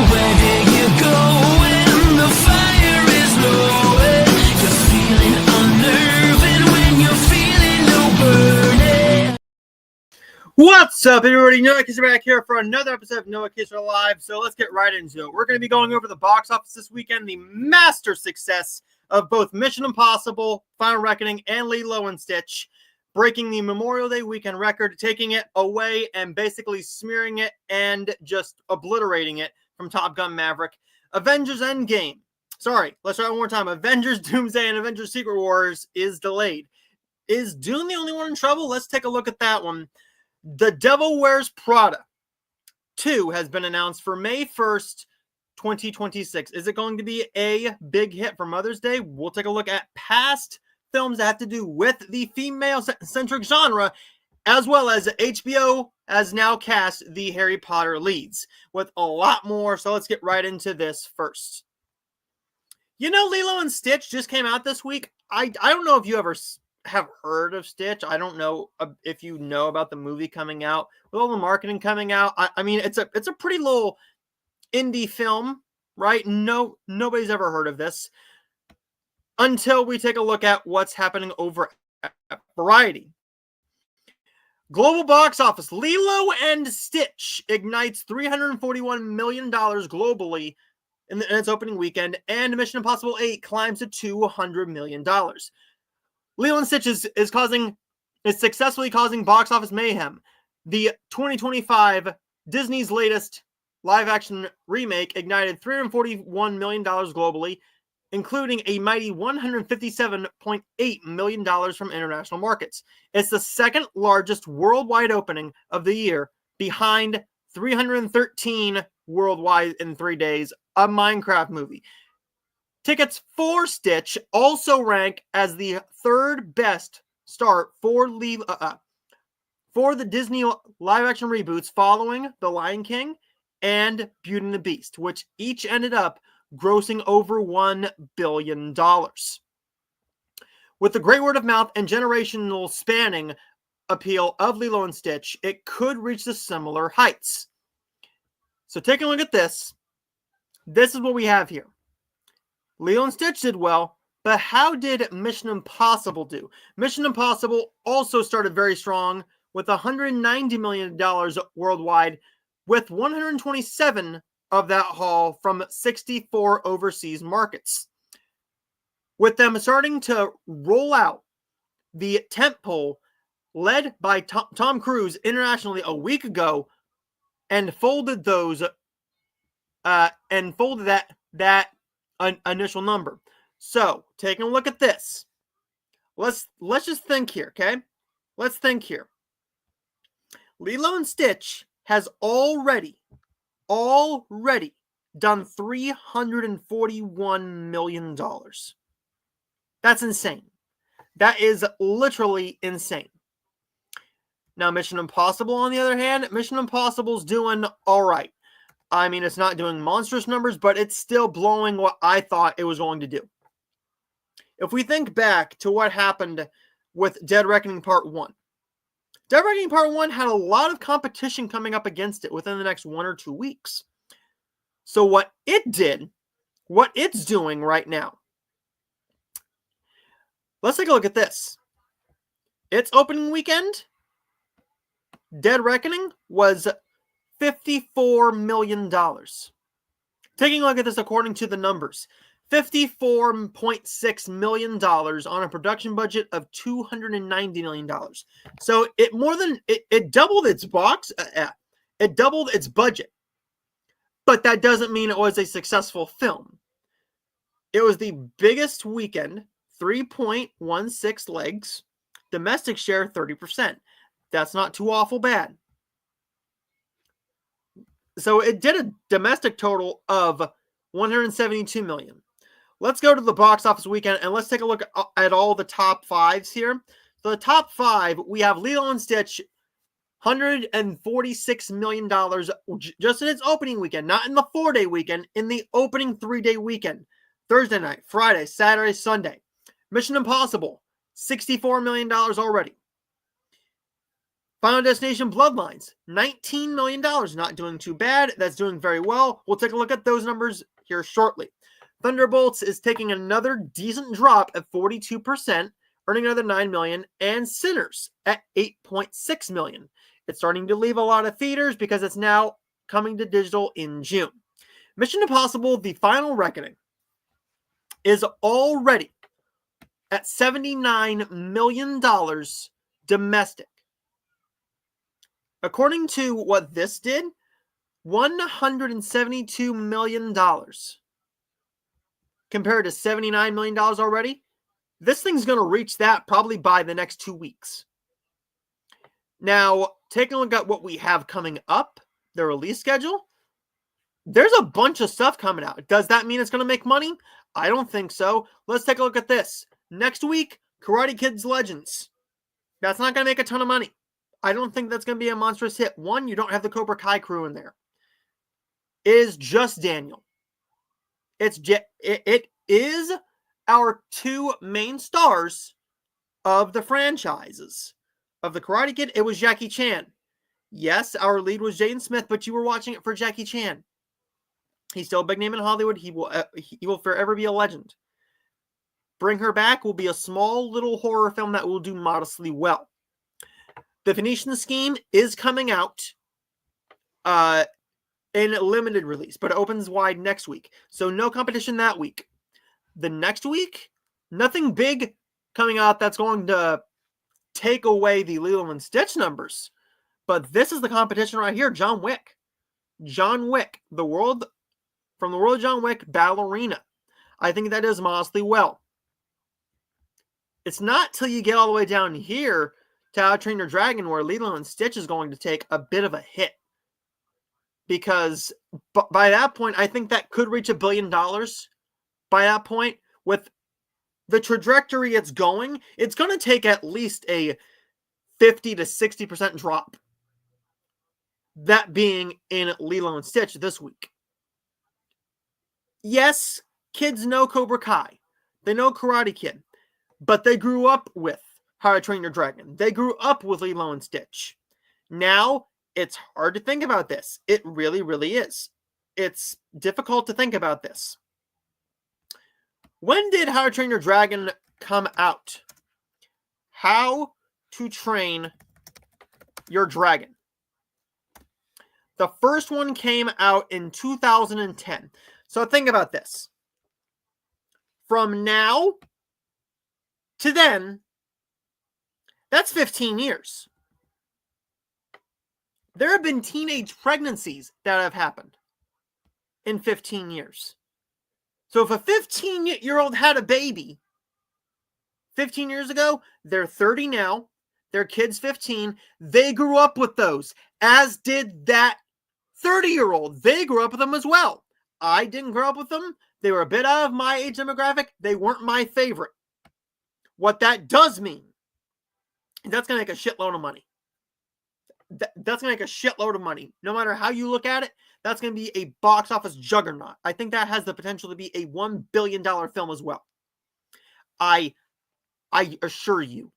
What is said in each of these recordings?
where did you go when the fire is low? You're feeling unnerving when you're feeling no burning. What's up, everybody? Noah Kaser back here for another episode of Noah Kaser Live. So let's get right into it. We're going to be going over the box office this weekend, the master success of both Mission Impossible, Final Reckoning, and Lilo and Stitch, breaking the Memorial Day weekend record, taking it away and basically smearing it and just obliterating it from Top Gun Maverick. Avengers Endgame. Sorry, let's try one more time. Avengers Doomsday and Avengers Secret Wars is delayed. Is Dune the only one in trouble? Let's take a look at that one. The Devil Wears Prada 2 has been announced for May 1st, 2026. Is it going to be a big hit for Mother's Day? We'll take a look at past films that have to do with the female-centric genre, as well as HBO has now cast the Harry Potter leads with a lot more. So let's get right into this first. You know, Lilo and Stitch just came out this week. I don't know if you ever have heard of Stitch. I don't know if you know about the movie coming out, with all the marketing coming out. I mean, it's a pretty little indie film, right? Nobody's ever heard of this until we take a look at what's happening over at Variety. Global box office: Lilo and Stitch ignites $341 million globally in its opening weekend, and Mission Impossible 8 climbs to $200 million. Lilo and Stitch is successfully causing box office mayhem. The 2025 Disney's latest live-action remake ignited $341 million globally, including a mighty $157.8 million from international markets. It's the second largest worldwide opening of the year, behind 313 worldwide in 3 days, a Minecraft movie. Tickets for Stitch also rank as the third best start for the Disney live-action reboots following The Lion King and Beauty and the Beast, which each ended up grossing over $1 billion. With the great word of mouth and generational spanning appeal of Lilo and Stitch, it could reach the similar heights. So taking a look at this is what we have here. Lilo and Stitch did well, but how did Mission Impossible do? Mission Impossible also started very strong with $190 million worldwide, with 127 of that haul from 64 overseas markets. With them starting to roll out the tentpole led by Tom Cruise internationally a week ago, and folded that initial number. So taking a look at this, let's just think here, okay? Let's think here. Lilo and Stitch has already done $341 million. That's insane. That is literally insane. Now, Mission Impossible, on the other hand, Mission Impossible's doing all right. I mean, it's not doing monstrous numbers, but it's still blowing what I thought it was going to do. If we think back to what happened with Dead Reckoning Part 1, Dead Reckoning Part 1 had a lot of competition coming up against it within the next 1 or 2 weeks. So what it's doing right now, let's take a look at this. Its opening weekend, Dead Reckoning was $54 million. Taking a look at this according to the numbers, $54.6 million on a production budget of $290 million. So it doubled its it doubled its budget. But that doesn't mean it was a successful film. It was the biggest weekend, 3.16 legs, domestic share 30%. That's not too awful bad. So it did a domestic total of $172 million. Let's go to the box office weekend and let's take a look at all the top fives here. So the top five, we have Lilo and Stitch, $146 million just in its opening weekend, not in the 4-day weekend, in the opening 3-day weekend. Thursday night, Friday, Saturday, Sunday. Mission Impossible, $64 million already. Final Destination Bloodlines, $19 million. Not doing too bad. That's doing very well. We'll take a look at those numbers here shortly. Thunderbolts is taking another decent drop at 42%, earning another $9 million. And Sinners at $8.6 million. It's starting to leave a lot of theaters because it's now coming to digital in June. Mission Impossible: The Final Reckoning is already at $79 million domestic. According to what this did, $172 million compared to $79 million already. This thing's going to reach that probably by the next 2 weeks. Now, taking a look at what we have coming up, the release schedule, there's a bunch of stuff coming out. Does that mean it's going to make money? I don't think so. Let's take a look at this. Next week, Karate Kid's Legends. That's not going to make a ton of money. I don't think that's going to be a monstrous hit. One, you don't have the Cobra Kai crew in there. It is just Daniel. It is our two main stars of the franchises. Of the Karate Kid, it was Jackie Chan. Yes, our lead was Jaden Smith, but you were watching it for Jackie Chan. He's still a big name in Hollywood. He will forever be a legend. Bring Her Back will be a small little horror film that will do modestly well. The Phoenician Scheme is coming out in a limited release, but it opens wide next week. So no competition that week. The next week, nothing big coming out that's going to take away the Lilo and Stitch numbers. But this is the competition right here, John Wick. John Wick, from the world of John Wick, Ballerina. I think that does modestly well. It's not till you get all the way down here to How to Train Your Dragon where Lilo and Stitch is going to take a bit of a hit. Because by that point, I think that could reach $1 billion. By that point, with the trajectory it's going to take at least a 50 to 60% drop. That being in Lilo and Stitch this week. Yes, kids know Cobra Kai. They know Karate Kid. But they grew up with How to Train Your Dragon. They grew up with Lilo and Stitch. Now, it's hard to think about this. It really, really is. It's difficult to think about this. When did How to Train Your Dragon come out? How to Train Your Dragon. The first one came out in 2010. So think about this. From now to then, that's 15 years. There have been teenage pregnancies that have happened in 15 years. So if a 15-year-old had a baby 15 years ago, they're 30 now, their kid's 15, they grew up with those, as did that 30-year-old. They grew up with them as well. I didn't grow up with them. They were a bit out of my age demographic. They weren't my favorite. What that does mean, that's going to make a shitload of money. That's going to make a shitload of money. No matter how you look at it, that's going to be a box office juggernaut. I think that has the potential to be a $1 billion film as well. I assure you,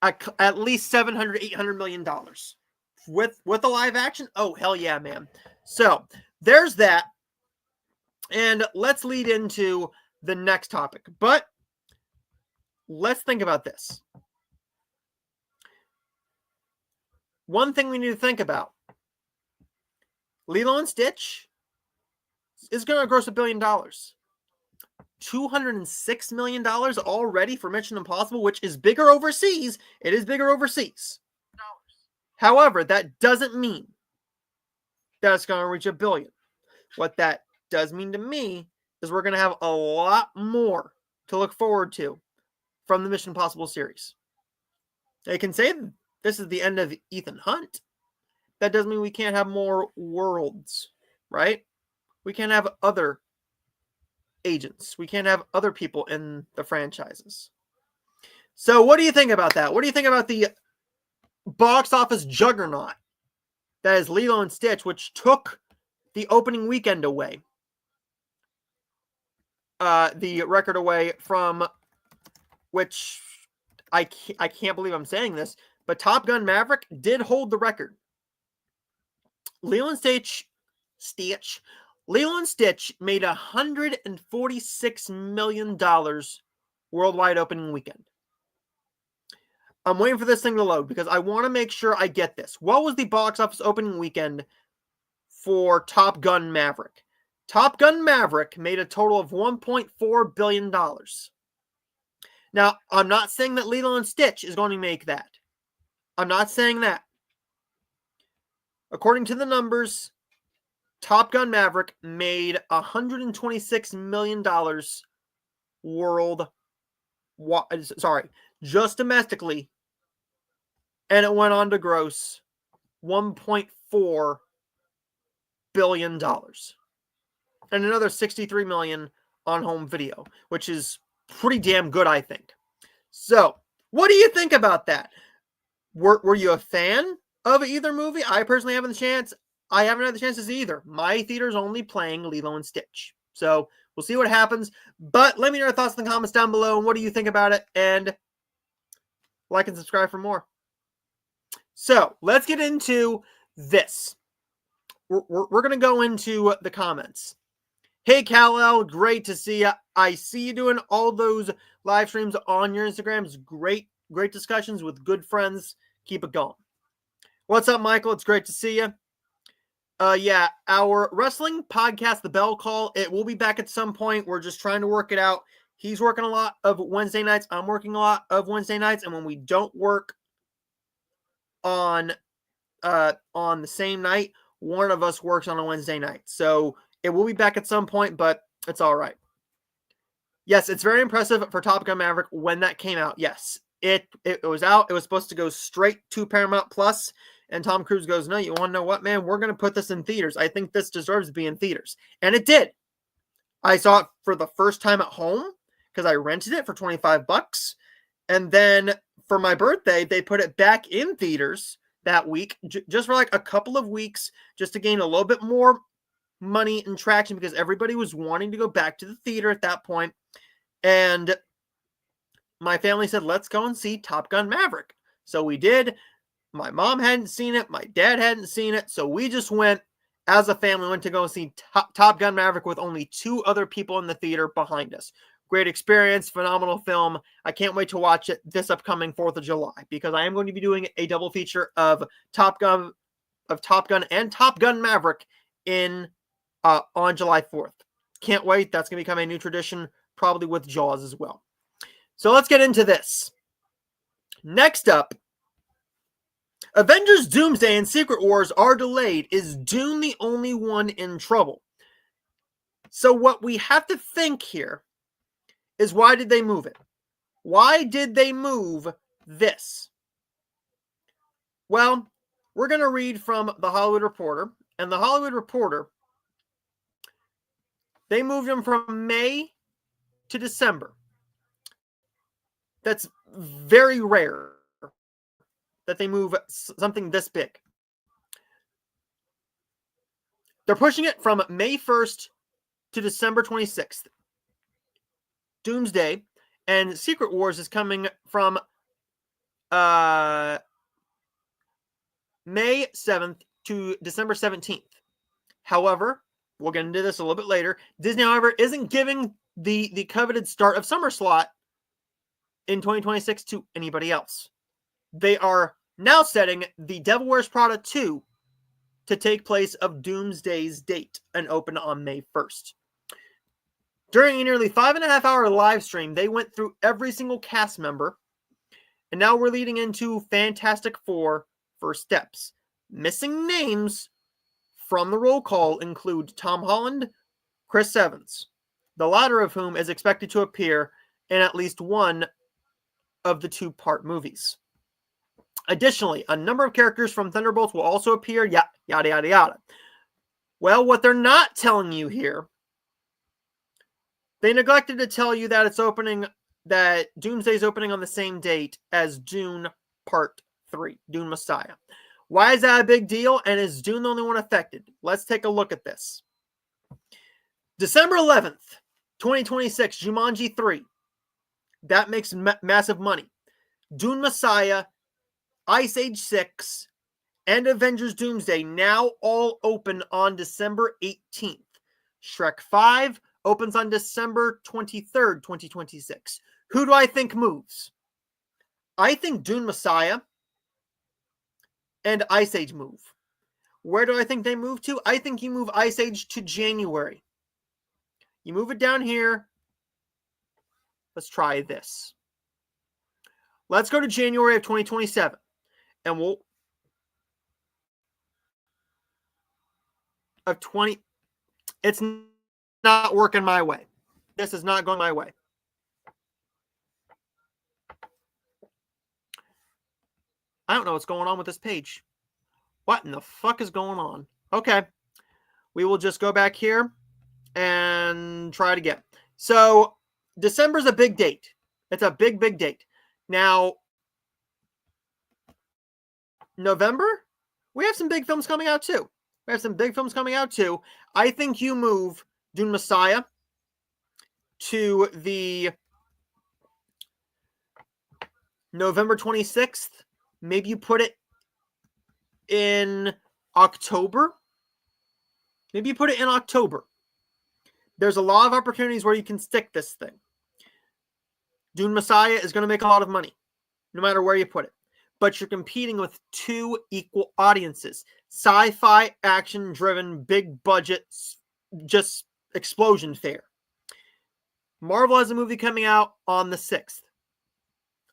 at least $700, $800 million. With a live action? Oh, hell yeah, man. So, there's that. And let's lead into the next topic. But, let's think about this. One thing we need to think about. Lilo and Stitch is going to gross $1 billion. $206 million already for Mission Impossible, which is bigger overseas. It is bigger overseas. However, that doesn't mean that it's going to reach $1 billion. What that does mean to me is we're going to have a lot more to look forward to from the Mission Impossible series. They can say this is the end of Ethan Hunt. That doesn't mean we can't have more worlds, right? We can't have other agents. We can't have other people in the franchises. So what do you think about that? What do you think about the box office juggernaut that is Lilo and Stitch, which took the opening weekend away? The record away from which I can't believe I'm saying this, but Top Gun Maverick did hold the record. Lilo and Stitch made $146 million worldwide opening weekend. I'm waiting for this thing to load because I want to make sure I get this. What was the box office opening weekend for Top Gun Maverick? Top Gun Maverick made a total of $1.4 billion. Now, I'm not saying that Lilo and Stitch is going to make that. I'm not saying that. According to the numbers, Top Gun Maverick made $126 million just domestically, and it went on to gross $1.4 billion. And another $63 million on home video, which is pretty damn good, I think. So, what do you think about that? Were you a fan of either movie? I personally haven't had the chance. I haven't had the chances either. My theater's only playing Lilo and Stitch. So, we'll see what happens. But let me know your thoughts in the comments down below. And what do you think about it? And like and subscribe for more. So, let's get into this. We're going to go into the comments. Hey, Kal-El, great to see you. I see you doing all those live streams on your Instagrams. Great discussions with good friends. Keep it going. What's up, Michael? It's great to see you. Yeah, our wrestling podcast, The Bell Call, it will be back at some point. We're just trying to work it out. He's working a lot of Wednesday nights. I'm working a lot of Wednesday nights. And when we don't work on the same night, one of us works on a Wednesday night. So it will be back at some point, but it's all right. Yes, it's very impressive for Top Gun Maverick when that came out. Yes, it was out. It was supposed to go straight to Paramount Plus, and Tom Cruise goes, no, you want to know what, man? We're going to put this in theaters. I think this deserves to be in theaters. And it did. I saw it for the first time at home because I rented it for $25. And then for my birthday, they put it back in theaters that week, just for like a couple of weeks, just to gain a little bit more money and traction because everybody was wanting to go back to the theater at that point. And my family said, let's go and see Top Gun Maverick. So we did. My mom hadn't seen it. My dad hadn't seen it. So we just went as a family, went to go and see Top Gun Maverick with only 2 other people in the theater behind us. Great experience, phenomenal film. I can't wait to watch it this upcoming 4th of July because I am going to be doing a double feature of Top Gun and Top Gun Maverick on July 4th. Can't wait. That's going to become a new tradition, probably with Jaws as well. So let's get into this. Next up, Avengers Doomsday and Secret Wars are delayed. Is Dune the only one in trouble? So what we have to think here is, why did they move it? Why did they move this? Well, we're going to read from The Hollywood Reporter. And The Hollywood Reporter, they moved them from May to December. That's very rare that they move something this big. They're pushing it from May 1st to December 26th. Doomsday and Secret Wars is coming from May 7th to December 17th. However, we'll get into this a little bit later. Disney, however, isn't giving the coveted start of summer slot in 2026 to anybody else. They are now setting The Devil Wears Prada 2 to take place of Doomsday's date and open on May 1st. During a nearly 5.5-hour live stream, they went through every single cast member, and now we're leading into Fantastic Four First Steps. Missing names from the roll call include Tom Holland, Chris Evans, the latter of whom is expected to appear in at least one of the 2-part movies. Additionally, a number of characters from Thunderbolts will also appear, yada, yada, yada. Well, what they're not telling you here, they neglected to tell you that that Doomsday's opening on the same date as Dune Part 3, Dune Messiah. Why is that a big deal? And is Dune the only one affected? Let's take a look at this. December 11th, 2026, Jumanji 3. That makes massive money. Dune Messiah Ice Age 6, and Avengers Doomsday now all open on December 18th. Shrek 5 opens on December 23rd, 2026. Who do I think moves? I think Dune Messiah and Ice Age move. Where do I think they move to? I think you move Ice Age to January. You move it down here. Let's try this. Let's go to January of 2027. And we'll... Of 20... It's not working my way. This is not going my way. I don't know what's going on with this page. What in the fuck is going on? Okay. We will just go back here and try it again. So, December's a big date. It's a big, big date. Now, November, we have some big films coming out too. I think you move Dune Messiah to the November 26th. Maybe you put it in October. There's a lot of opportunities where you can stick this thing. Dune Messiah is going to make a lot of money, no matter where you put it. But you're competing with two equal audiences. Sci-fi, action-driven, big budget, just explosion fare. Marvel has a movie coming out on the 6th.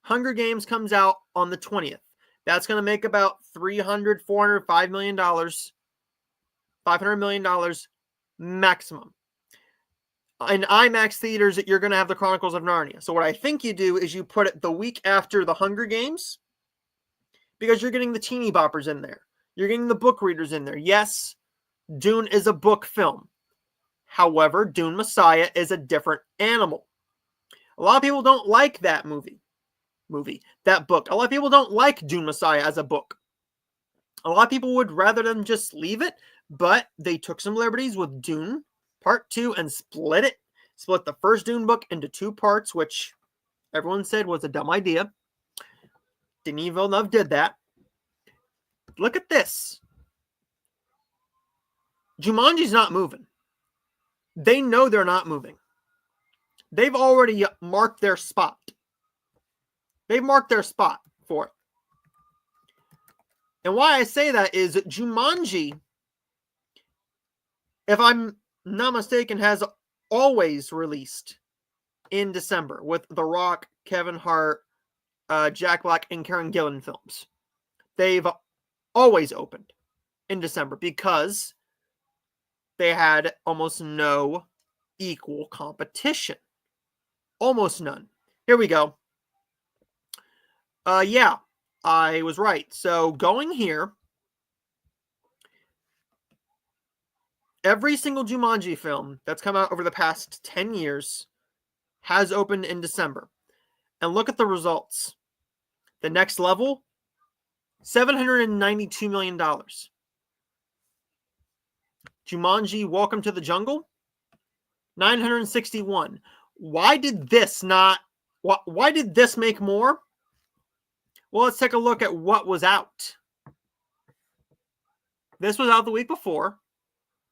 Hunger Games comes out on the 20th. That's going to make about $300, $400, $5 million. $500 million maximum. In IMAX theaters, you're going to have the Chronicles of Narnia. So what I think you do is you put it the week after the Hunger Games, because you're getting the teeny boppers in there. You're getting the book readers in there. Yes, Dune is a book film. However, Dune Messiah is a different animal. A lot of people don't like that that book. A lot of people don't like Dune Messiah as a book. A lot of people would rather them just leave it, but they took some liberties with Dune Part 2 and split the first Dune book into 2 parts, which everyone said was a dumb idea. Denis Villeneuve did that. Look at this. Jumanji's not moving. They know they're not moving. They've already marked their spot. For it. And why I say that is Jumanji, if I'm not mistaken, has always released in December with The Rock, Kevin Hart, Jack Black, and Karen Gillan films. They've always opened in December because they had almost no equal competition. Almost none. Here we go. Yeah, I was right. So going here, every single Jumanji film that's come out over the past 10 years has opened in December. And look at the results. The Next Level, $792 million. Jumanji, Welcome to the Jungle, 961. Why did this make more? Well, let's take a look at what was out. This was out the week before.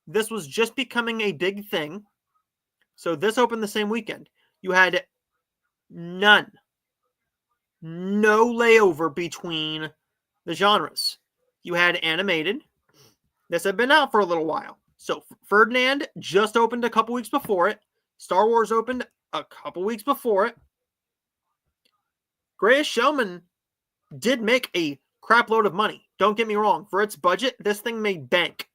This was just becoming a big thing. So this opened the same weekend. You had no layover between the genres. You had animated. This had been out for a little while. So Ferdinand just opened a couple weeks before it. Star Wars opened a couple weeks before it. Greatest Showman did make a crap load of money. Don't get me wrong. For its budget, this thing made bank.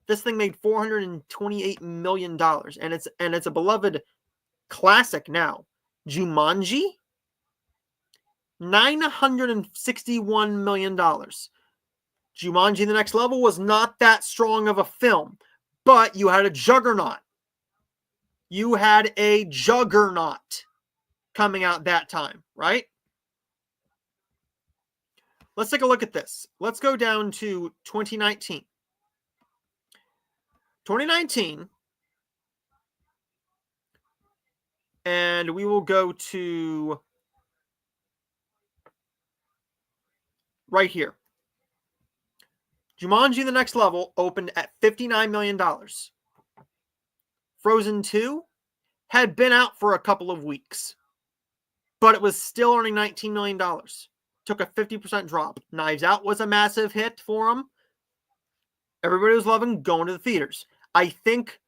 This thing made $428 million. And it's a beloved classic now. Jumanji, $961 million. Jumanji The Next Level was not that strong of a film, but you had a juggernaut. You had a juggernaut coming out that time, right? Let's take a look at this. Let's go down to 2019. 2019, and we will go to right here. Jumanji: The Next Level opened at $59 million. Frozen 2 had been out for a couple of weeks, but it was still earning $19 million. Took a 50% drop. Knives Out was a massive hit for them. Everybody was loving going to the theaters. I think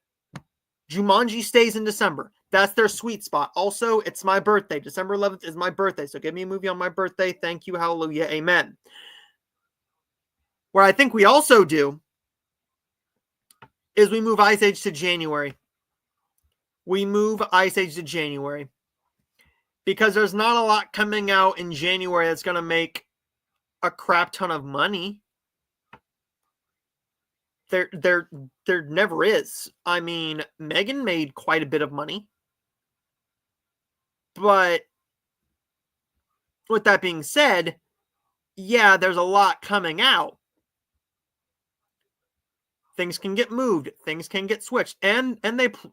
Jumanji stays in December. That's their sweet spot. Also, it's my birthday. December 11th is my birthday, so give me a movie on my birthday. Thank you, hallelujah, amen. What I think we also do is we move Ice Age to January. We move Ice Age to January. Because there's not a lot coming out in January that's going to make a crap ton of money. There never is. I mean, Megan made quite a bit of money. But with that being said, yeah, there's a lot coming out. Things can get moved. Things can get switched. And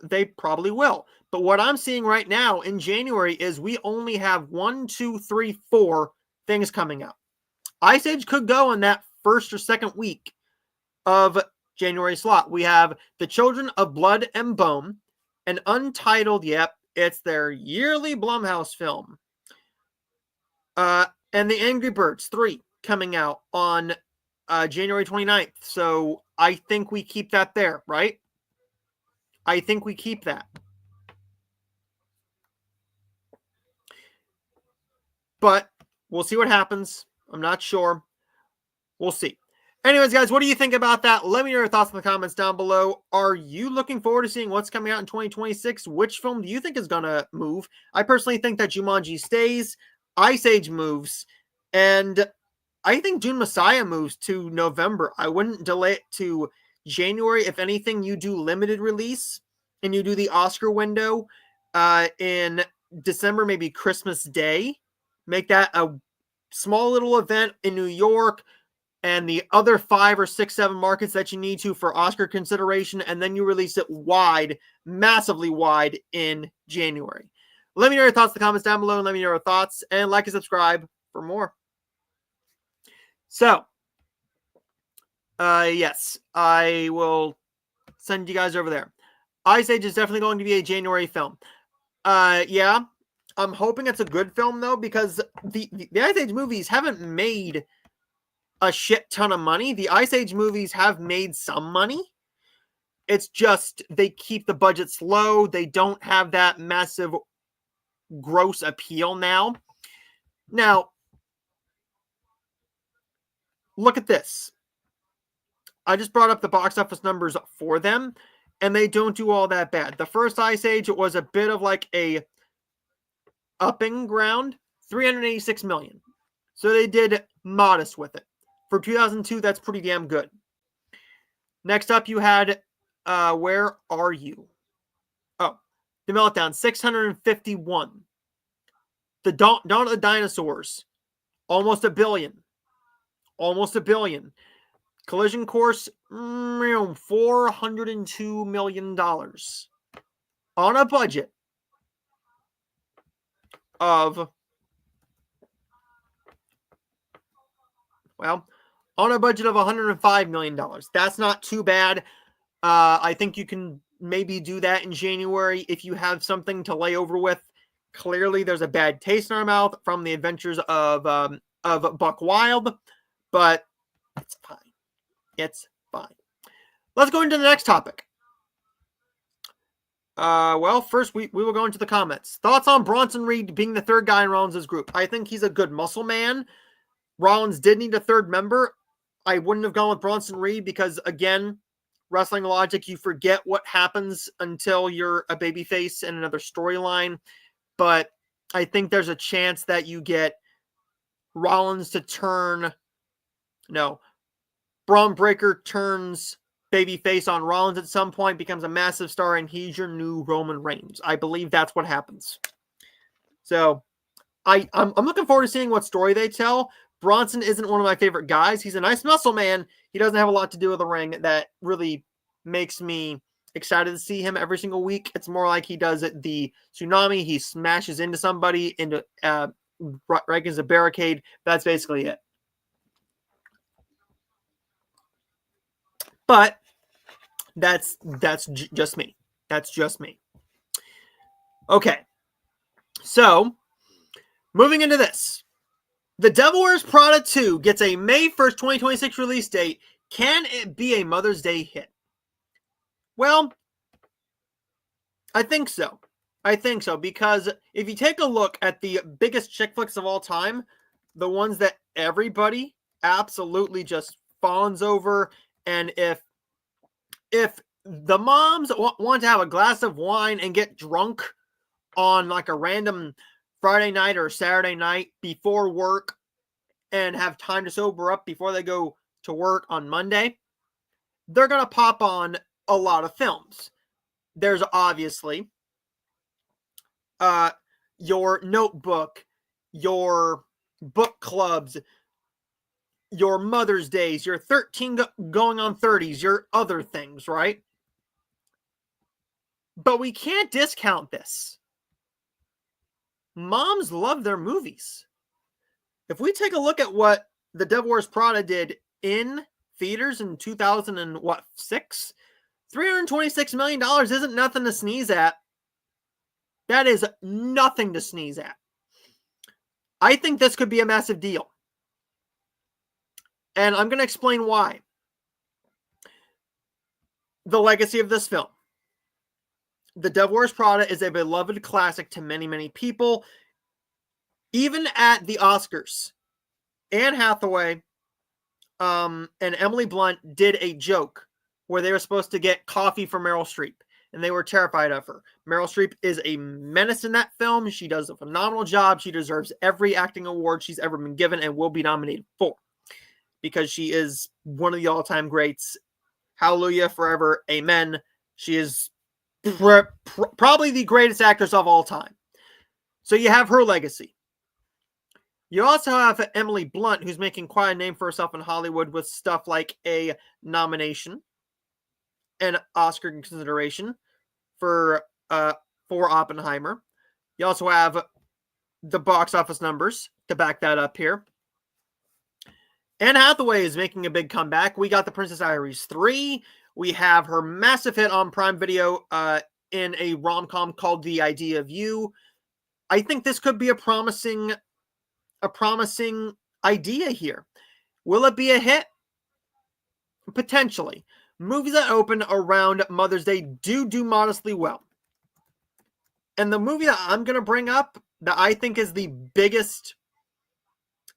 they probably will. But what I'm seeing right now in January is we only have 1, 2, 3, 4 things coming out. Ice Age could go in that first or second week of January slot. We have The Children of Blood and Bone, an untitled, yep, it's their yearly Blumhouse film. And The Angry Birds 3 coming out on January 29th. So I think we keep that there, right? I think we keep that. But we'll see what happens. I'm not sure. We'll see. Anyways, guys, what do you think about that? Let me know your thoughts in the comments down below. Are you looking forward to seeing what's coming out in 2026? Which film do you think is going to move? I personally think that Jumanji stays, Ice Age moves, and I think Dune Messiah moves to November. I wouldn't delay it to January. If anything, you do limited release, and you do the Oscar window in December, maybe Christmas Day. Make that a small little event in New York and the other 5 or 6, 7 markets that you need to for Oscar consideration, and then you release it wide, massively wide in January. Let me know your thoughts in the comments down below, and let me know your thoughts, and like and subscribe for more. So, yes, I will send you guys over there. Ice Age is definitely going to be a January film. Yeah, I'm hoping it's a good film, though, because the Ice Age movies haven't made a shit ton of money. The Ice Age movies have made some money. It's just they keep the budgets low. They don't have that massive gross appeal now. Now, look at this. I just brought up the box office numbers for them, and they don't do all that bad. The first Ice Age, it was a bit of like a upping ground, $386 million. So they did modest with it. For 2002, that's pretty damn good. Next up, you had, Where Are You? Oh, The Meltdown, 651. The Dawn of the Dinosaurs, almost $1 billion. Almost $1 billion. Collision Course, $402 million. On a budget of, well, on a budget of $105 million. That's not too bad. I think you can maybe do that in January if you have something to lay over with. Clearly, there's a bad taste in our mouth from the adventures of Buck Wild, but it's fine. It's fine. Let's go into the next topic. Well, first we will go into the comments. Thoughts on Bronson Reed being the third guy in Rollins' group? I think he's a good muscle man. Rollins did need a third member. I wouldn't have gone with Bronson Reed because, again, wrestling logic, you forget what happens until you're a babyface in another storyline. But I think there's a chance that you get Rollins to turn... No. Braun Breaker turns babyface on Rollins at some point, becomes a massive star, and he's your new Roman Reigns. I believe that's what happens. So, I'm looking forward to seeing what story they tell. Bronson isn't one of my favorite guys. He's a nice muscle man. He doesn't have a lot to do with the ring that really makes me excited to see him every single week. It's more like he does it the tsunami. He smashes into somebody, right against a barricade. That's basically it. But that's just me. That's just me. Okay. So, moving into this. The Devil Wears Prada 2 gets a May 1st, 2026 release date. Can it be a Mother's Day hit? Well, I think so. I think so, because if you take a look at the biggest chick flicks of all time, the ones that everybody absolutely just fawns over, and if the moms want to have a glass of wine and get drunk on like a random Friday night or Saturday night before work and have time to sober up before they go to work on Monday, they're going to pop on a lot of films. There's obviously your Notebook, your book clubs, your Mother's Days, your 13 going on 30s, your other things, right? But we can't discount this. Moms love their movies. If we take a look at what The Devil Wears Prada did in theaters in 2006, $326 million isn't nothing to sneeze at. That is nothing to sneeze at. I think this could be a massive deal. And I'm going to explain why. The legacy of this film. The Devil Wears Prada is a beloved classic to many, many people. Even at the Oscars, Anne Hathaway and Emily Blunt did a joke where they were supposed to get coffee for Meryl Streep, and they were terrified of her. Meryl Streep is a menace in that film. She does a phenomenal job. She deserves every acting award she's ever been given and will be nominated for, because she is one of the all-time greats. Hallelujah, forever, amen. She is probably the greatest actress of all time. So you have her legacy. You also have Emily Blunt, who's making quite a name for herself in Hollywood with stuff like a nomination and Oscar consideration for Oppenheimer. You also have the box office numbers to back that up here. Anne Hathaway is making a big comeback. We got The Princess Diaries 3. We have her massive hit on Prime Video in a rom-com called The Idea of You. I think this could be a promising idea here. Will it be a hit? Potentially. Movies that open around Mother's Day do modestly well. And the movie that I'm going to bring up that I think is the biggest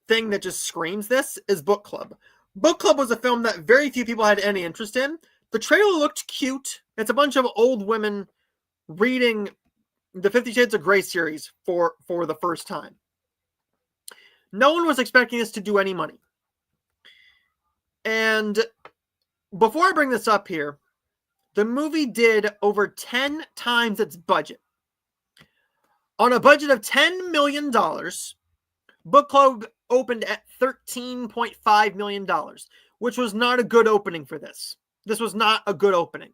thing that just screams this is Book Club. Book Club was a film that very few people had any interest in. The trailer looked cute. It's a bunch of old women reading the 50 Shades of Grey series for the first time. No one was expecting this to do any money. And before I bring this up here, the movie did over 10 times its budget. On a budget of $10 million, Book Club opened at $13.5 million, which was not a good opening for this. This was not a good opening.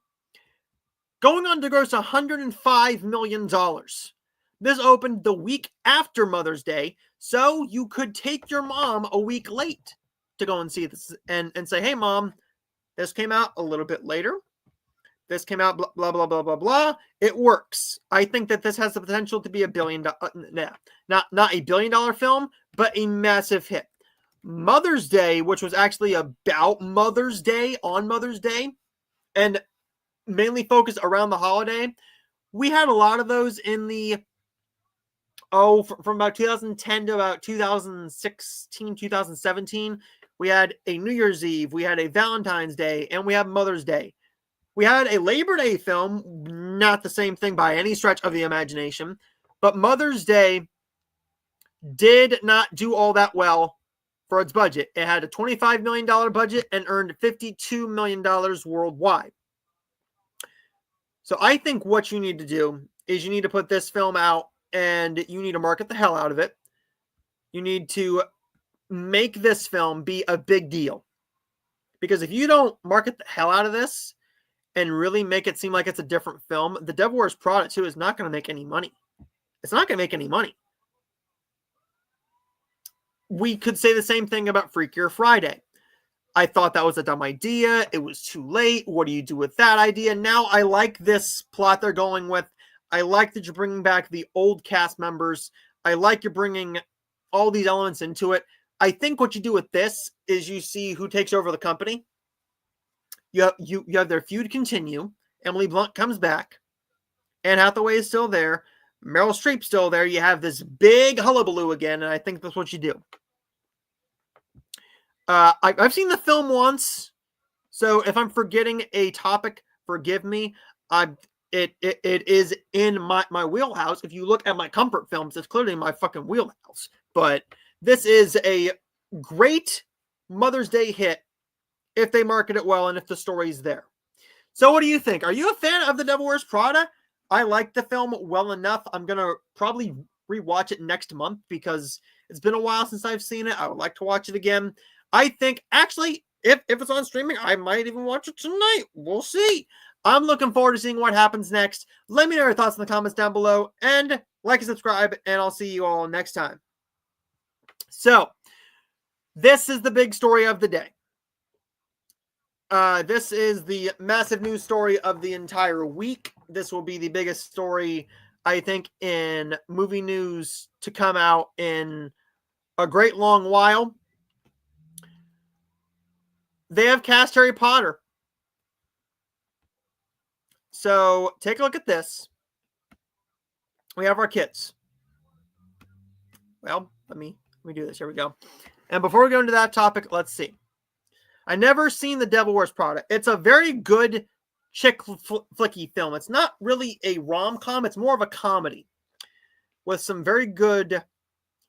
Going on to gross $105 million. This opened the week after Mother's Day, so you could take your mom a week late to go and see this and say, hey, Mom, this came out a little bit later. This came out blah, blah, blah, blah, blah, blah. It works. I think that this has the potential to be a not a billion-dollar film, but a massive hit. Mother's Day, which was actually about Mother's Day, on Mother's Day, and mainly focused around the holiday, we had a lot of those in the from about 2010 to about 2016, 2017, we had a New Year's Eve, we had a Valentine's Day, and we have Mother's Day. We had a Labor Day film, not the same thing by any stretch of the imagination, but Mother's Day did not do all that well for its budget. It had a $25 million budget and earned $52 million worldwide. So I think what you need to do is you need to put this film out and you need to market the hell out of it. You need to make this film be a big deal. Because if you don't market the hell out of this and really make it seem like it's a different film, The Devil Wears Prada 2 is not going to make any money. It's not going to make any money. We could say the same thing about Freakier Friday. I thought that was a dumb idea. It was too late. What do you do with that idea? Now I like this plot they're going with. I like that you're bringing back the old cast members. I like you're bringing all these elements into it. I think what you do with this is you see who takes over the company. You have their feud continue. Emily Blunt comes back. Anne Hathaway is still there. Meryl Streep's still there. You have this big hullabaloo again, and I think that's what you do. I've seen the film once, so if I'm forgetting a topic, forgive me. It is in my wheelhouse. If you look at my comfort films, it's clearly in my fucking wheelhouse. But this is a great Mother's Day hit if they market it well and if the story's there. So what do you think? Are you a fan of The Devil Wears Prada? I like the film well enough. I'm going to probably rewatch it next month because it's been a while since I've seen it. I would like to watch it again. I think, actually, if it's on streaming, I might even watch it tonight. We'll see. I'm looking forward to seeing what happens next. Let me know your thoughts in the comments down below. And like and subscribe, and I'll see you all next time. So, this is the big story of the day. This is the massive news story of the entire week. This will be the biggest story, I think, in movie news to come out in a great long while. They have cast Harry Potter. So take a look at this. We have our kids. Well, let me do this. Here we go. And before we go into that topic, let's see. I never seen The Devil Wears Prada. It's a very good chick flicky film. It's not really a rom-com. It's more of a comedy with some very good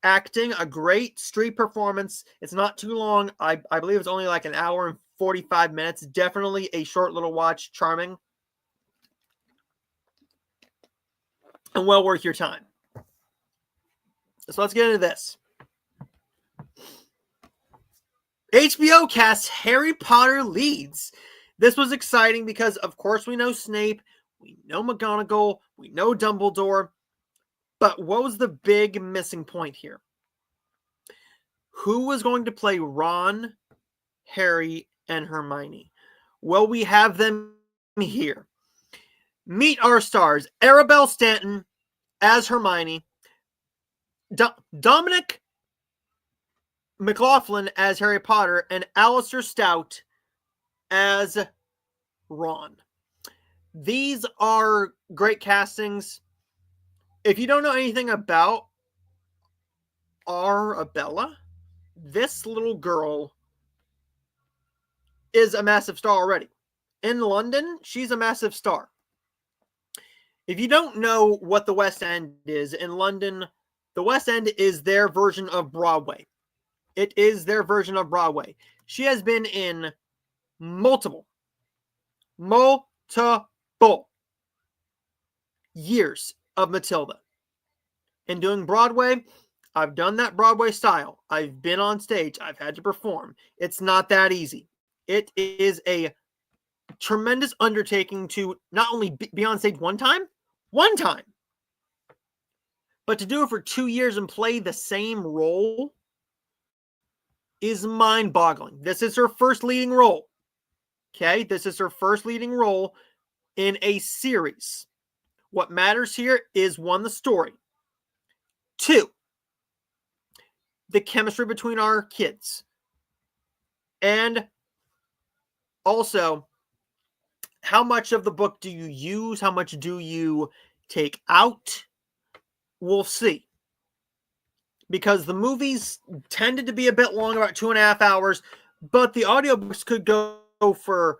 acting, a great street performance. It's not too long. I believe it's only like an hour and 45 minutes. Definitely a short little watch. Charming. And well worth your time. So let's get into this. HBO casts Harry Potter leads. This was exciting because, of course, we know Snape, we know McGonagall, we know Dumbledore. But what was the big missing point here? Who was going to play Ron, Harry, and Hermione? Well, we have them here. Meet our stars. Arabelle Stanton as Hermione. Dominic McLaughlin as Harry Potter. And Alistair Stout as Ron. These are great castings. If you don't know anything about Arabella, this little girl is a massive star already. In London, she's a massive star. If you don't know what the West End is, in London, the West End is their version of Broadway. It is their version of Broadway. She has been in multiple years of Matilda. And doing Broadway, I've done that Broadway style. I've been on stage. I've had to perform. It's not that easy. It is a tremendous undertaking to not only be on stage one time, but to do it for 2 years and play the same role is mind-boggling. This is her first leading role. Okay? This is her first leading role in a series. What matters here is, 1, the story. 2, the chemistry between our kids. And also, how much of the book do you use? How much do you take out? We'll see. Because the movies tended to be a bit long, about 2.5 hours, but the audiobooks could go for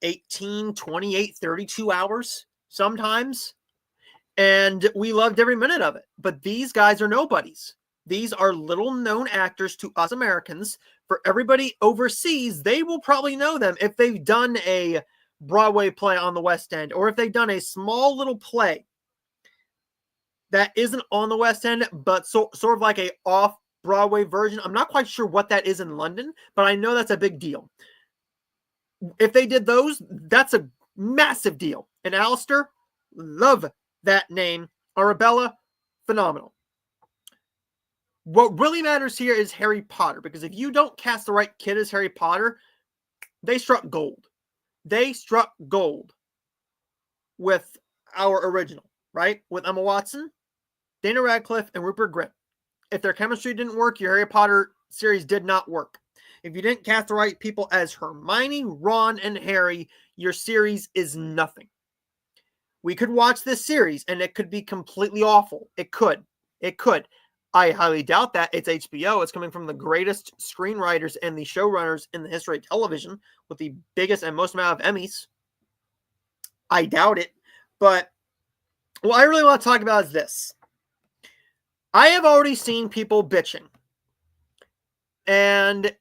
18, 28, 32 hours sometimes. And we loved every minute of it. But these guys are nobodies. These are little known actors to us Americans. For everybody overseas, they will probably know them if they've done a Broadway play on the West End, or if they've done a small little play that isn't on the West End, but sort of like a off-Broadway version. I'm not quite sure what that is in London, but I know that's a big deal. If they did those, that's a massive deal. And Alistair, love that name. Arabella, phenomenal. What really matters here is Harry Potter, because if you don't cast the right kid as Harry Potter, They struck gold. They struck gold with our original, right? With Emma Watson, Dana Radcliffe, and Rupert Grint. If their chemistry didn't work, your Harry Potter series did not work. If you didn't cast the right people as Hermione, Ron, and Harry, your series is nothing. We could watch this series and it could be completely awful. It could. It could. I highly doubt that. It's HBO. It's coming from the greatest screenwriters and the showrunners in the history of television with the biggest and most amount of Emmys. I doubt it. But what I really want to talk about is this. I have already seen people bitching. And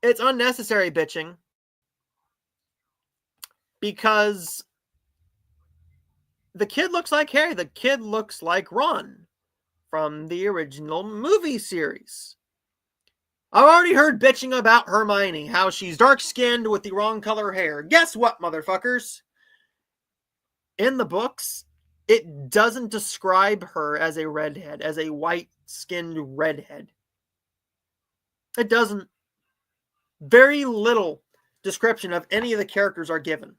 it's unnecessary bitching because the kid looks like Harry. The kid looks like Ron from the original movie series. I've already heard bitching about Hermione, how she's dark-skinned with the wrong color hair. Guess what, motherfuckers? In the books, it doesn't describe her as a redhead, as a white-skinned redhead. It doesn't. Very little description of any of the characters are given.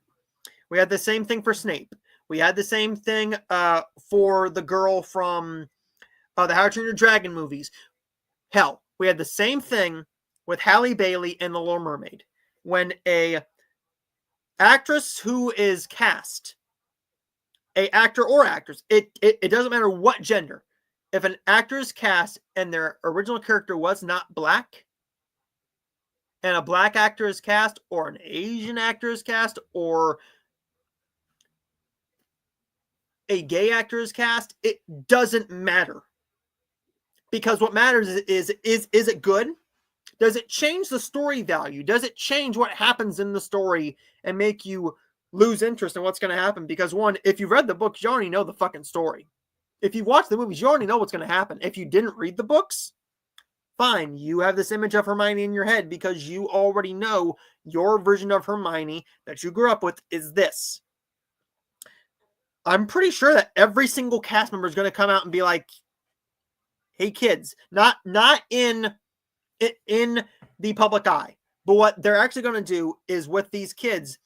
We had the same thing for Snape. We had the same thing for the girl from the How to Train Your Dragon movies. Hell, we had the same thing with Halle Bailey in The Little Mermaid. When a actress who is cast, a actor or actress, it doesn't matter what gender. If an actor is cast and their original character was not black, and a black actor is cast, or an Asian actor is cast, or a gay actor is cast, it doesn't matter. Because what matters is it good? Does it change the story value? Does it change what happens in the story and make you lose interest in what's going to happen? Because one, if you've read the books, you already know the fucking story. If you watch the movies, you already know what's going to happen. If you didn't read the books, fine, you have this image of Hermione in your head because you already know your version of Hermione that you grew up with is this. I'm pretty sure that every single cast member is going to come out and be like, hey kids, not in the public eye, but what they're actually going to do is with these kids,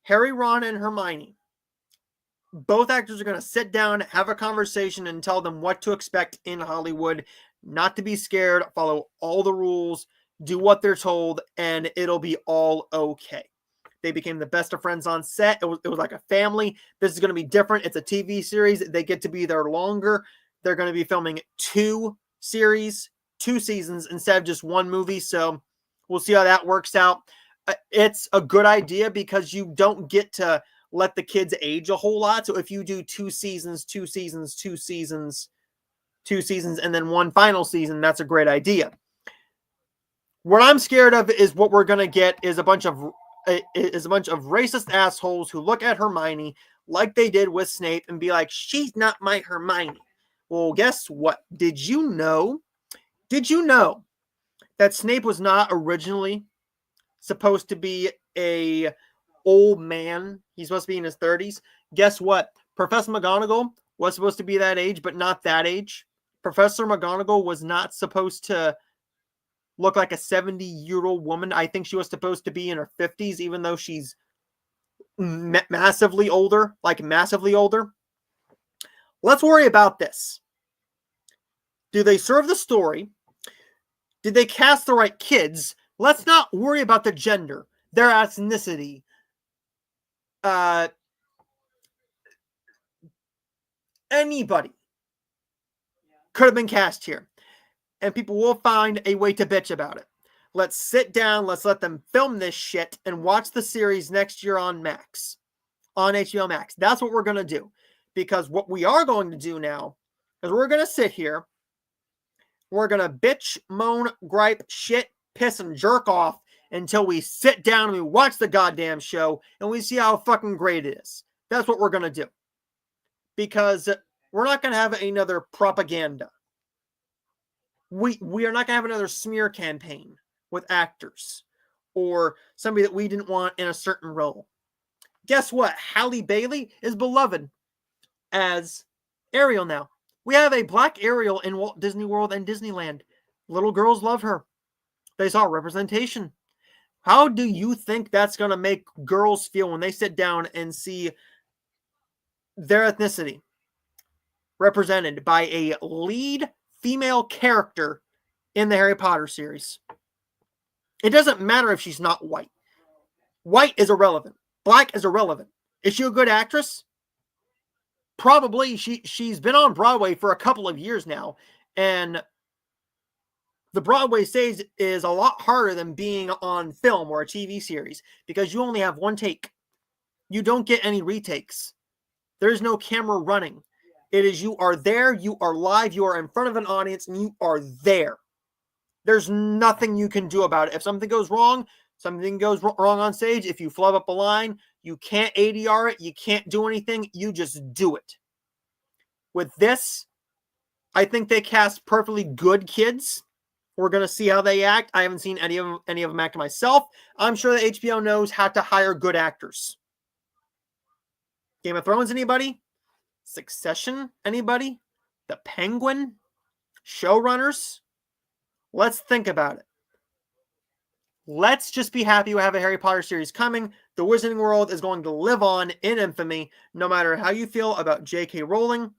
Harry, Ron, and Hermione, both actors are going to sit down, have a conversation, and tell them what to expect in Hollywood, not to be scared, follow all the rules, do what they're told, and it'll be all okay. They became the best of friends on set. It was like a family. This is going to be different. It's a TV series. They get to be there longer. They're going to be filming 2 seasons instead of just 1 movie. So we'll see how that works out. It's a good idea because you don't get to let the kids age a whole lot. So if you do 2 seasons, and then 1 final season, that's a great idea. What I'm scared of is what we're going to get is a bunch of racist assholes who look at Hermione like they did with Snape and be like, she's not my Hermione. Well, guess what? Did you know that Snape was not originally supposed to be a old man? He's supposed to be in his 30s. Guess what? Professor McGonagall was supposed to be that age, but not that age. Professor McGonagall was not supposed to look like a 70-year-old woman. I think she was supposed to be in her 50s, even though she's massively older, like massively older. Let's worry about this. Do they serve the story? Did they cast the right kids? Let's not worry about the gender, their ethnicity. Anybody could have been cast here. And people will find a way to bitch about it. Let's sit down. Let's let them film this shit and watch the series next year on Max. On HBO Max. That's what we're going to do. Because what we are going to do now is we're going to sit here. We're going to bitch, moan, gripe, shit, piss, and jerk off until we sit down and we watch the goddamn show and we see how fucking great it is. That's what we're going to do. Because we're not going to have another propaganda. We are not going to have another smear campaign with actors or somebody that we didn't want in a certain role. Guess what? Halle Bailey is beloved as Ariel now. We have a black Ariel in Walt Disney World and Disneyland. Little girls love her. They saw representation. How do you think that's going to make girls feel when they sit down and see their ethnicity represented by a lead female character in the Harry Potter series? It doesn't matter if she's not white. White is irrelevant. Black is irrelevant. Is she a good actress? Probably. She's been on Broadway for a couple of years now, and the Broadway stage is a lot harder than being on film or a TV series because you only have one take. You don't get any retakes. There's no camera running. It is you are there, you are live, you are in front of an audience, and you are there. There's nothing you can do about it. If something goes wrong on stage, if you flub up a line, you can't ADR it, you can't do anything, you just do it. With this, I think they cast perfectly good kids. We're going to see how they act. I haven't seen any of them act myself. I'm sure that HBO knows how to hire good actors. Game of Thrones, anybody? Succession, anybody? The Penguin? Showrunners? Let's think about it. Let's just be happy we have a Harry Potter series coming. The Wizarding World is going to live on in infamy, no matter how you feel about J.K. Rowling.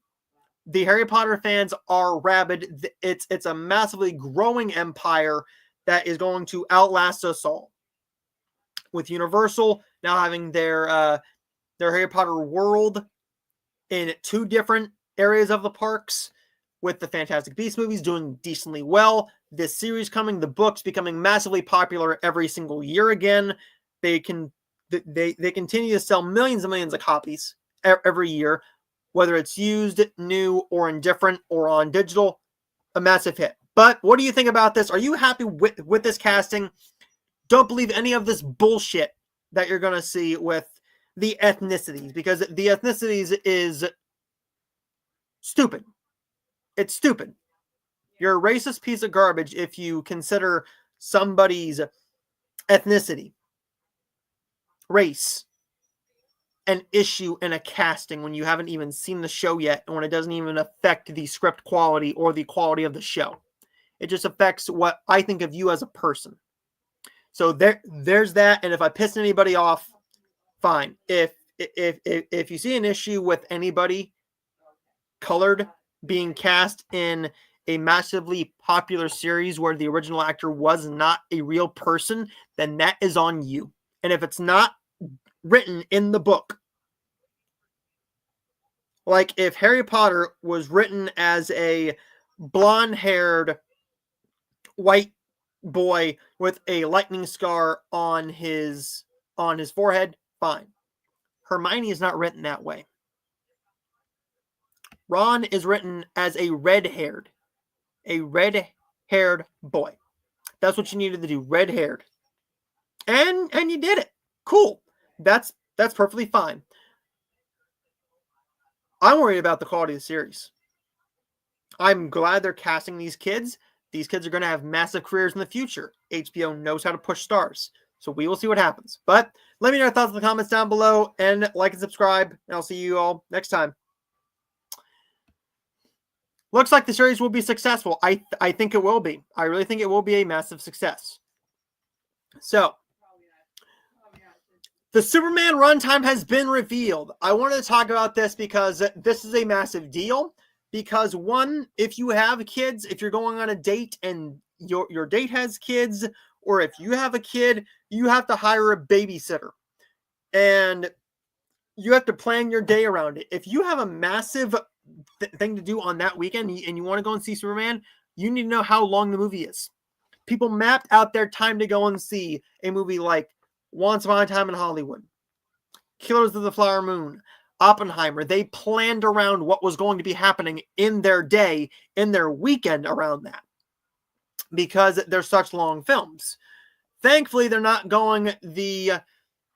The Harry Potter fans are rabid. It's a massively growing empire that is going to outlast us all. With Universal now having their Harry Potter world in 2 different areas of the parks, with the Fantastic Beasts movies doing decently well, this series coming, the books becoming massively popular every single year again. They continue to sell millions and millions of copies every year, whether it's used, new, or indifferent, or on digital, a massive hit. But what do you think about this? Are you happy with this casting? Don't believe any of this bullshit that you're going to see with the ethnicities, because the ethnicities is stupid. It's stupid. You're a racist piece of garbage if you consider somebody's ethnicity, race, an issue in a casting when you haven't even seen the show yet and when it doesn't even affect the script quality or the quality of the show. It just affects what I think of you as a person. So there's that. And if I piss anybody off, fine. If you see an issue with anybody colored being cast in a massively popular series where the original actor was not a real person, then that is on you. And if it's not written in the book, like if Harry Potter was written as a blonde-haired white boy with a lightning scar on his forehead, fine. Hermione is not written that way. Ron is written as a red-haired boy. That's what you needed to do, red-haired. And you did it. Cool. That's perfectly fine. I'm worried about the quality of the series. I'm glad they're casting these kids. These kids are going to have massive careers in the future. HBO knows how to push stars. So we will see what happens. But let me know your thoughts in the comments down below. And like and subscribe. And I'll see you all next time. Looks like the series will be successful. I think it will be. I really think it will be a massive success. So, the Superman runtime has been revealed. I wanted to talk about this because this is a massive deal. Because one, if you have kids, if you're going on a date and your date has kids, or if you have a kid, you have to hire a babysitter. And you have to plan your day around it. If you have a massive thing to do on that weekend and you want to go and see Superman, you need to know how long the movie is. People mapped out their time to go and see a movie like Once Upon a Time in Hollywood, Killers of the Flower Moon, Oppenheimer. They planned around what was going to be happening in their day, in their weekend around that, because they're such long films. Thankfully, they're not going the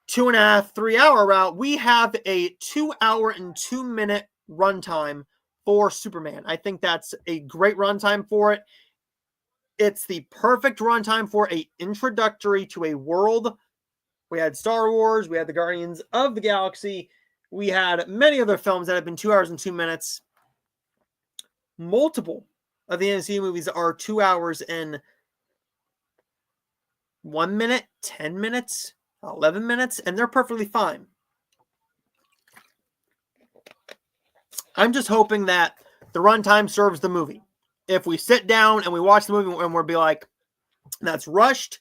2.5, 3 hour route. We have a 2 hour and 2 minute runtime for Superman. I think that's a great runtime for it. It's the perfect runtime for an introductory to a world. We had Star Wars, we had the Guardians of the Galaxy, we had many other films that have been 2 hours and 2 minutes. Multiple of the MCU movies are 2 hours and 1 minute, 10 minutes, 11 minutes, and they're perfectly fine. I'm just hoping that the runtime serves the movie. If we sit down and we watch the movie and we'll be like, that's rushed,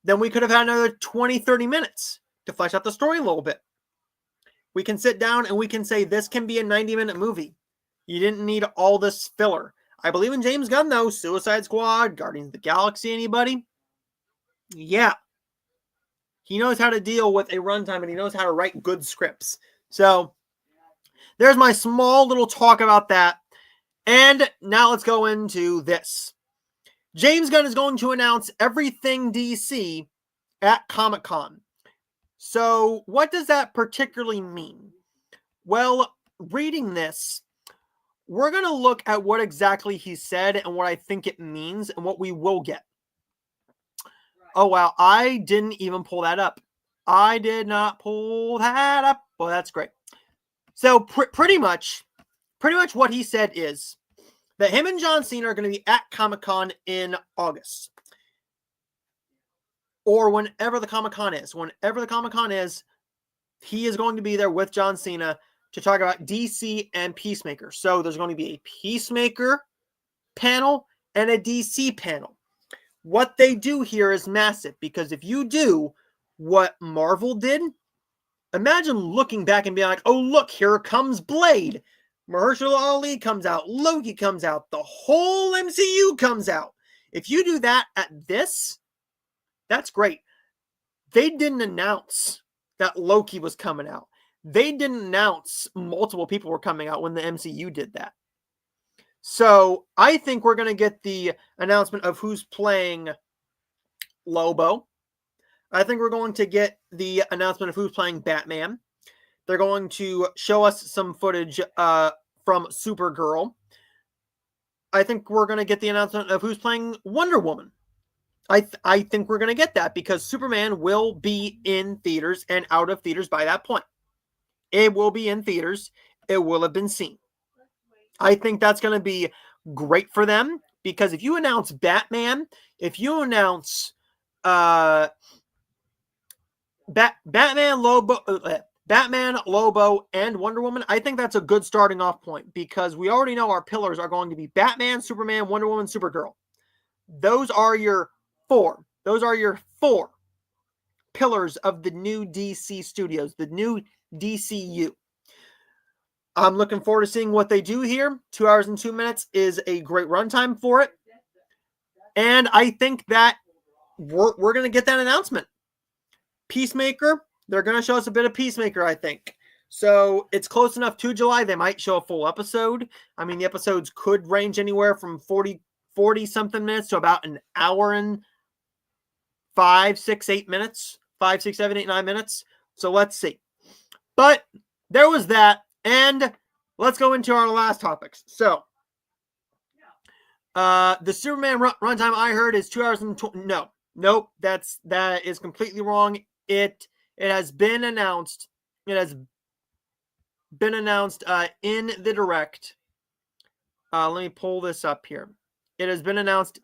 then we could have had another 20, 30 minutes to flesh out the story a little bit. We can sit down and we can say, this can be a 90-minute movie. You didn't need all this filler. I believe in James Gunn, though. Suicide Squad, Guardians of the Galaxy, anybody? Yeah. He knows how to deal with a runtime and he knows how to write good scripts. So there's my small little talk about that. And now let's go into this. James Gunn is going to announce everything DC at Comic-Con. So what does that particularly mean? Well, reading this, we're going to look at what exactly he said and what I think it means and what we will get. Oh, wow. I didn't even pull that up. I did not pull that up. Well, that's great. So pretty much what he said is that him and John Cena are going to be at Comic-Con in August. Or whenever the Comic-Con is. Whenever the Comic-Con is, he is going to be there with John Cena to talk about DC and Peacemaker. So there's going to be a Peacemaker panel and a DC panel. What they do here is massive, because if you do what Marvel did, imagine looking back and being like, oh, look, here comes Blade. Mahershala Ali comes out. Loki comes out. The whole MCU comes out. If you do that at this, that's great. They didn't announce that Loki was coming out. They didn't announce multiple people were coming out when the MCU did that. So I think we're going to get the announcement of who's playing Lobo. I think we're going to get the announcement of who's playing Batman. They're going to show us some footage from Supergirl. I think we're going to get the announcement of who's playing Wonder Woman. I think we're going to get that because Superman will be in theaters and out of theaters by that point. It will be in theaters. It will have been seen. I think that's going to be great for them because if you announce Batman, if you announce Batman, Lobo, and Wonder Woman, I think that's a good starting off point because we already know our pillars are going to be Batman, Superman, Wonder Woman, Supergirl. Those are your four. Those are your four pillars of the new DC studios, the new DCU. I'm looking forward to seeing what they do here. 2 hours and 2 minutes is a great runtime for it. And I think that we're going to get that announcement. Peacemaker, they're going to show us a bit of Peacemaker, I think. So it's close enough to July. They might show a full episode. I mean, the episodes could range anywhere from 40-something minutes to about an hour and 5, 6, 8 minutes. 5, 6, 7, 8, 9 minutes. So let's see. But there was that. And let's go into our last topics. So, the Superman runtime I heard is 2 hours and 20. Nope. That is completely wrong. It has been announced. It has been announced in the direct. Let me pull this up here. It has been announced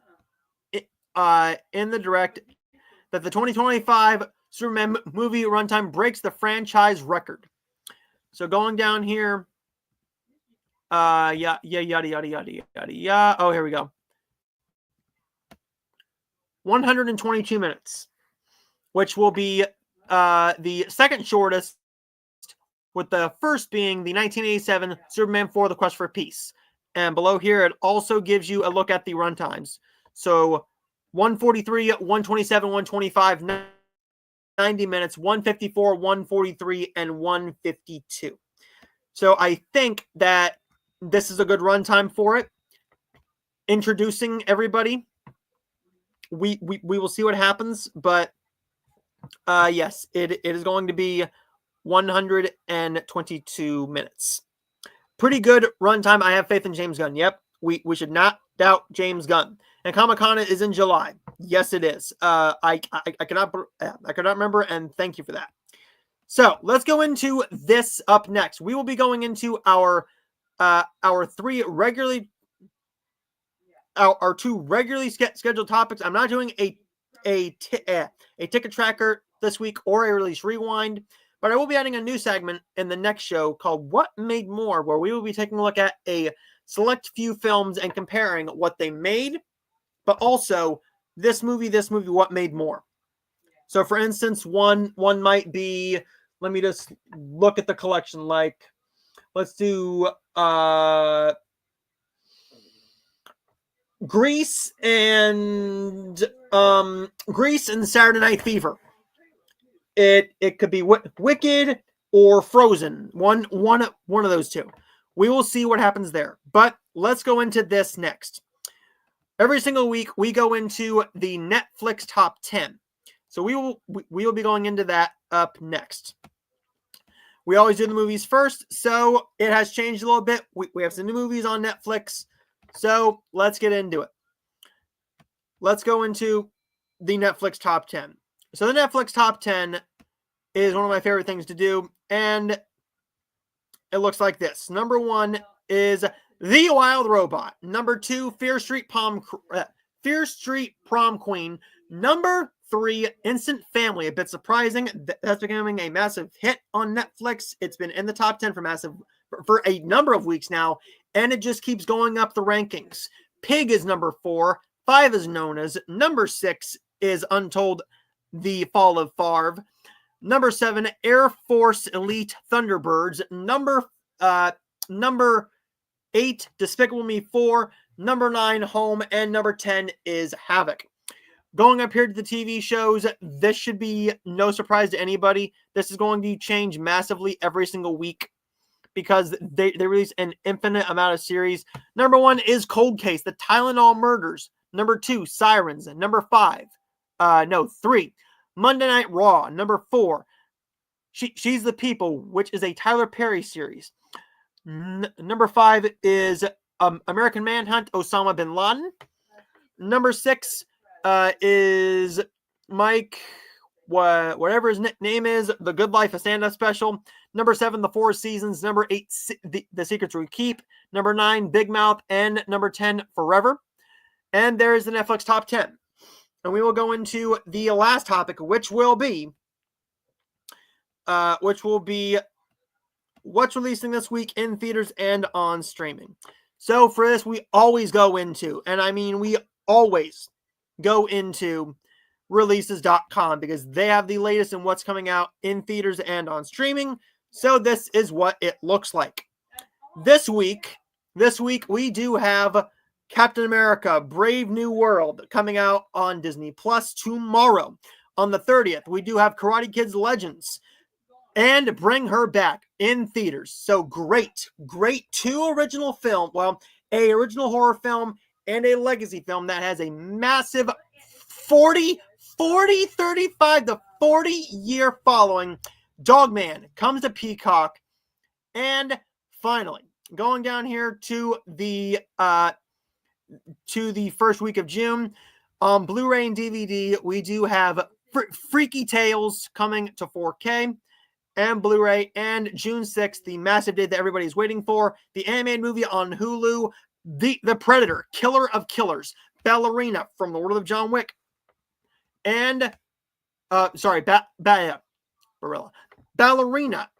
in the direct that the 2025 Superman movie runtime breaks the franchise record. So going down here, yada, yada, yada, yada. Oh, here we go. 122 minutes, which will be the second shortest, with the first being the 1987 Superman 4, The Quest for Peace. And below here, it also gives you a look at the runtimes. So 143, 127, 125, 90 minutes, 154, 143, and 152. So I think that this is a good runtime for it. Introducing everybody. We will see what happens, but yes, it is going to be 122 minutes. Pretty good runtime. I have faith in James Gunn. Yep, we should not doubt James Gunn. And Comic-Con is in July. Yes, it is. I cannot remember, and thank you for that. So let's go into this up next. We will be going into our two regularly scheduled topics. I'm not doing a ticket tracker this week or a release rewind, but I will be adding a new segment in the next show called What Made More, where we will be taking a look at a select few films and comparing what they made, but also this movie, what made more. So for instance, one might be, let me just look at the collection, like let's do Grease and Saturday Night Fever. It could be Wicked or Frozen. One of those two. We will see what happens there. But let's go into this next. Every single week we go into the Netflix top 10. So we will be going into that up next. We always do the movies first, so it has changed a little bit. We have some new movies on Netflix, so let's get into it. Let's go into the Netflix top 10. So the Netflix top 10 is one of my favorite things to do, and it looks like this. Number 1 is The Wild Robot. Number 2, Fear Street Prom Queen. Number 3, Instant Family. A bit surprising. That's becoming a massive hit on Netflix. It's been in the top 10 for a number of weeks now, and it just keeps going up the rankings. Pig is number 4. 5 is Nona's. Number 6 is Untold, The Fall of Favre. Number 7, Air Force Elite Thunderbirds. Number 8, Despicable Me 4. Number 9, Home. And number 10 is Havoc. Going up here to the TV shows, this should be no surprise to anybody. This is going to change massively every single week because they release an infinite amount of series. Number 1 is Cold Case, The Tylenol Murders. Number 2, Sirens. Number 3, Monday Night Raw. Number 4, She's the People, which is a Tyler Perry series. Number 5 is American Manhunt, Osama Bin Laden. Number 6 is Mike, whatever his name is, The Good Life, a stand-up special. Number 7, The Four Seasons. Number 8, The Secrets We Keep. Number 9, Big Mouth. And number 10, Forever. And there is the Netflix top 10. And we will go into the last topic, which will be what's releasing this week in theaters and on streaming. So for this, we always go into, and I mean we always go into releases.com because they have the latest in what's coming out in theaters and on streaming. So this is what it looks like. This week we do have Captain America Brave New World coming out on Disney Plus tomorrow. On the 30th, we do have Karate Kid's Legends and Bring Her Back in theaters. So great 2 original film, a original horror film and a legacy film that has a massive 35 to 40 year following. Dogman comes to Peacock. And finally, going down here to the first week of June, on Blu-ray and DVD, we do have Freaky Tales coming to 4K and Blu-ray, and June 6th, the massive date that everybody's waiting for, the animated movie on Hulu, The Predator, Killer of Killers, Ballerina from the world of John Wick, and Ballerina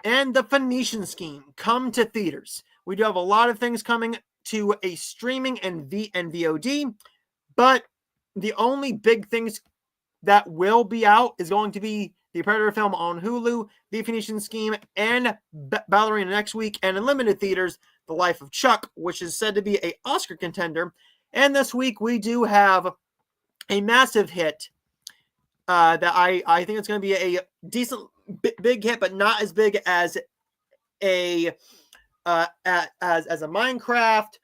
and The Phoenician Scheme come to theaters. We do have a lot of things coming to a streaming and VOD, but the only big things that will be out is going to be the Predator film on Hulu, The Phoenician Scheme, and Ballerina next week, and in limited theaters, The Life of Chuck, which is said to be an Oscar contender. And this week we do have a massive hit that I think it's going to be a decent big hit, but not as big as a Minecraft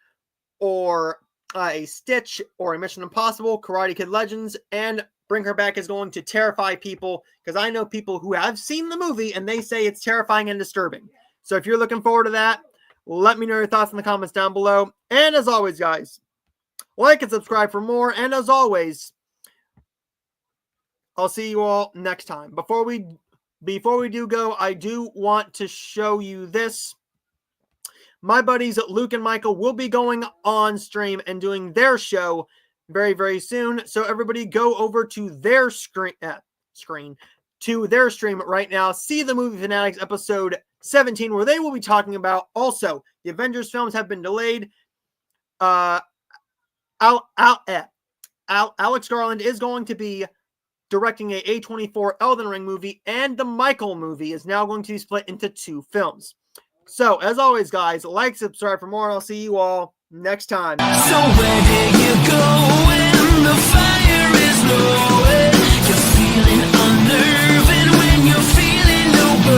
or a Stitch or a Mission Impossible. Karate Kid Legends and Bring Her Back is going to terrify people, because I know people who have seen the movie and they say it's terrifying and disturbing. So if you're looking forward to that, let me know your thoughts in the comments down below. And as always, guys, like and subscribe for more. And as always, I'll see you all next time. Before we do go, I do want to show you this. My buddies Luke and Michael will be going on stream and doing their show very, very soon. So everybody go over to their to their stream right now. See the Movie Fanatics episode 17, where they will be talking about also the Avengers films have been delayed. Alex Garland is going to be directing a A24 Elden Ring movie, and the Michael movie is now going to be split into 2 films. So, as always, guys, like, subscribe for more, and I'll see you all next time. So where did you go